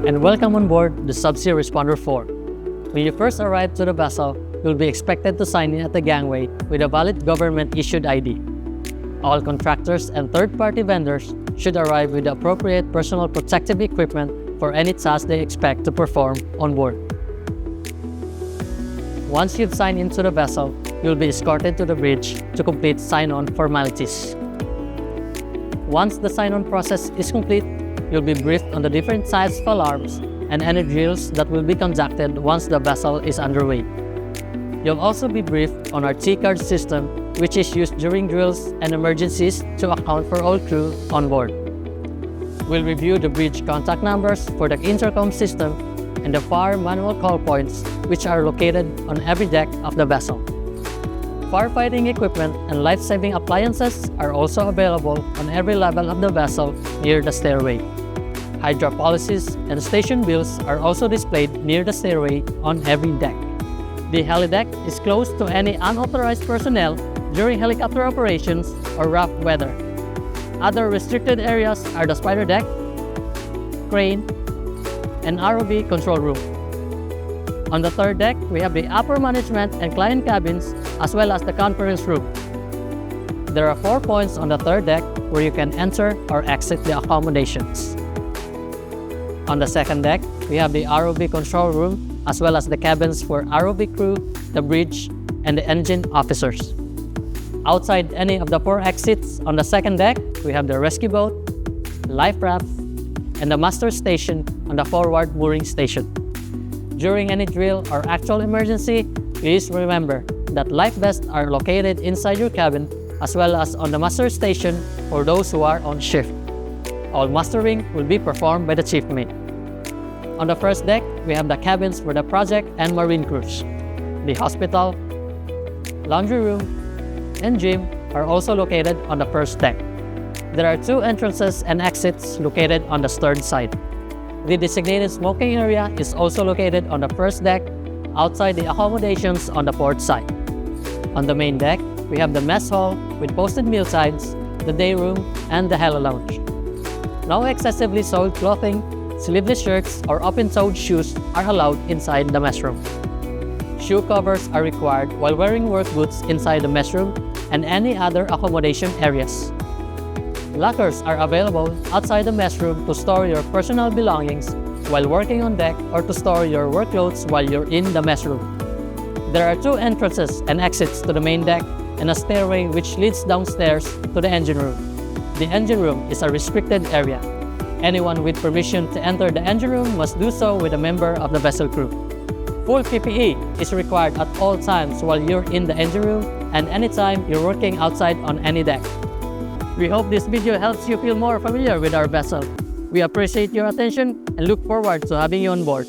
and welcome on board the Subsea Responder 4. When you first arrive to the vessel, you'll be expected to sign in at the gangway with a valid government-issued ID. All contractors and third-party vendors should arrive with the appropriate personal protective equipment for any task they expect to perform on board. Once you've signed into the vessel, you'll be escorted to the bridge to complete sign-on formalities. Once the sign-on process is complete, you'll be briefed on the different types of alarms and any drills that will be conducted once the vessel is underway. You'll also be briefed on our T-card system, which is used during drills and emergencies to account for all crew on board. We'll review the bridge contact numbers for the intercom system and the fire manual call points, which are located on every deck of the vessel. Firefighting equipment and life-saving appliances are also available on every level of the vessel near the stairway. Hydra policies and station bills are also displayed near the stairway on every deck. The heli deck is closed to any unauthorized personnel during helicopter operations or rough weather. Other restricted areas are the spider deck, crane, and ROV control room. On the third deck, we have the upper management and client cabins, as well as the conference room. There are 4 points on the third deck where you can enter or exit the accommodations. On the second deck, we have the ROV control room, as well as the cabins for ROV crew, the bridge, and the engine officers. Outside any of the 4 exits on the second deck, we have the rescue boat, life raft, and the master station on the forward mooring station. During any drill or actual emergency, please remember that life vests are located inside your cabin as well as on the master station for those who are on shift. All mastering will be performed by the chief mate. On the first deck, we have the cabins for the project and marine crews. The hospital, laundry room, and gym are also located on the first deck. There are 2 entrances and exits located on the stern side. The designated smoking area is also located on the first deck, outside the accommodations on the port side. On the main deck, we have the mess hall with posted meal signs, the day room, and the heli lounge. No excessively soiled clothing, sleeveless shirts, or open-toed shoes are allowed inside the mess room. Shoe covers are required while wearing work boots inside the mess room and any other accommodation areas. Lockers are available outside the mess room to store your personal belongings while working on deck or to store your work clothes while you're in the mess room. There are 2 entrances and exits to the main deck and a stairway which leads downstairs to the engine room. The engine room is a restricted area. Anyone with permission to enter the engine room must do so with a member of the vessel crew. Full PPE is required at all times while you're in the engine room and anytime you're working outside on any deck. We hope this video helps you feel more familiar with our vessel. We appreciate your attention and look forward to having you on board.